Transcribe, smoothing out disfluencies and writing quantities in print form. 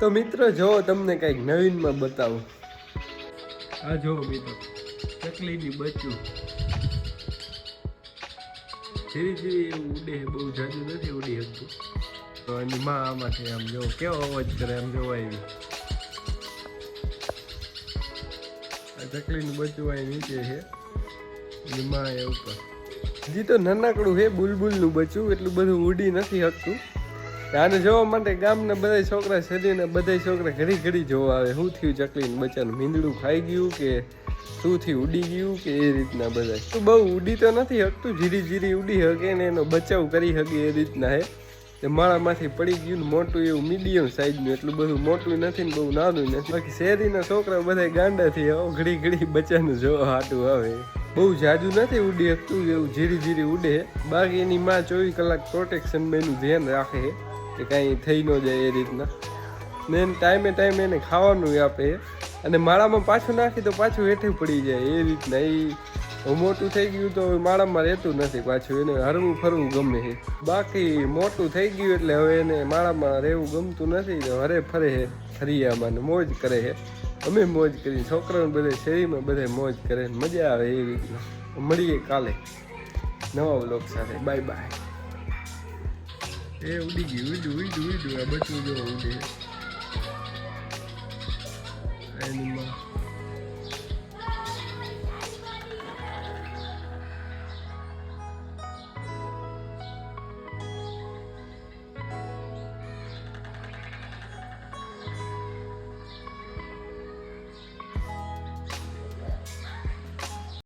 તો મિત્રો જો તમને કંઈક નવીનમાં બતાવું. આ જો મિત્રો ચકલીની બચ્ચું ધીરે ધીરે એવું ઉડે, બહુ જાજુ નથી ઉડી શકતું. તો એની માં આમાંથી આમ જો કેવો અવાજ કરે, આમ જોવા આવી. આ ચકલીનું બચ્ચું અહીં નીચે છે, એની માં એ ઉપર. હજી તો નાનકડું છે બુલબુલનું બચ્ચું, એટલું બધું ઉડી નથી શકતું. આને જોવા માટે ગામના બધા છોકરા શરીરને બધા છોકરા ઘડી ઘડી જોવા આવે. શું થયું ચકલીનું બચ્ચાનું, મીંદડું ખાઈ ગયું કે શું થયું, ઉડી ગયું કે એ રીતના બધા. તો બહુ ઉડી તો નથી શકતું, ધીરે ધીરે ઉડી શકે ને એનો બચાવ કરી શકે એ રીતના હે. એ માળામાંથી પડી ગયું ને મોટું એવું મીડિયમ સાઈઝનું, એટલું બધું મોટું નથી ને બહુ નાનું નથી. બાકી શેરીના છોકરા બધા ગાંડાથી ઘડી ઘડી બચ્ચાનું જોવા હાટું આવે. બહુ જાજુ નથી ઉડી શકતું, એવું ધીરે ધીરે ઉડે. બાકી એની માં 24 કલાક પ્રોટેક્શનમાં એનું ધ્યાન રાખે કે કાંઈ થઈ ન જાય એ રીતના. ને એને ટાઈમે ટાઈમે એને ખાવાનું આપે. અને માળામાં પાછું નાખી તો પાછું હેઠું પડી જાય એ રીતના. એ મોટું થઈ ગયું તો માળામાં રહેતું નથી પાછું, એને હરવું ફરવું ગમે છે. બાકી મોટું થઈ ગયું એટલે હવે એને માળામાં રહેવું ગમતું નથી, તો હરે ફરે છે ફરિયામાં ને મોજ કરે છે. અમે મોજ કરી, છોકરાઓને બધા શેરીમાં બધા મોજ કરે, મજા આવે એ રીતના. મળીએ કાલે નવા વ્લોગ સાથે. Bye bye. એ ઉડી ગયું, ઉડ્યું આ બચ્ચું જો ઉડે એની માં.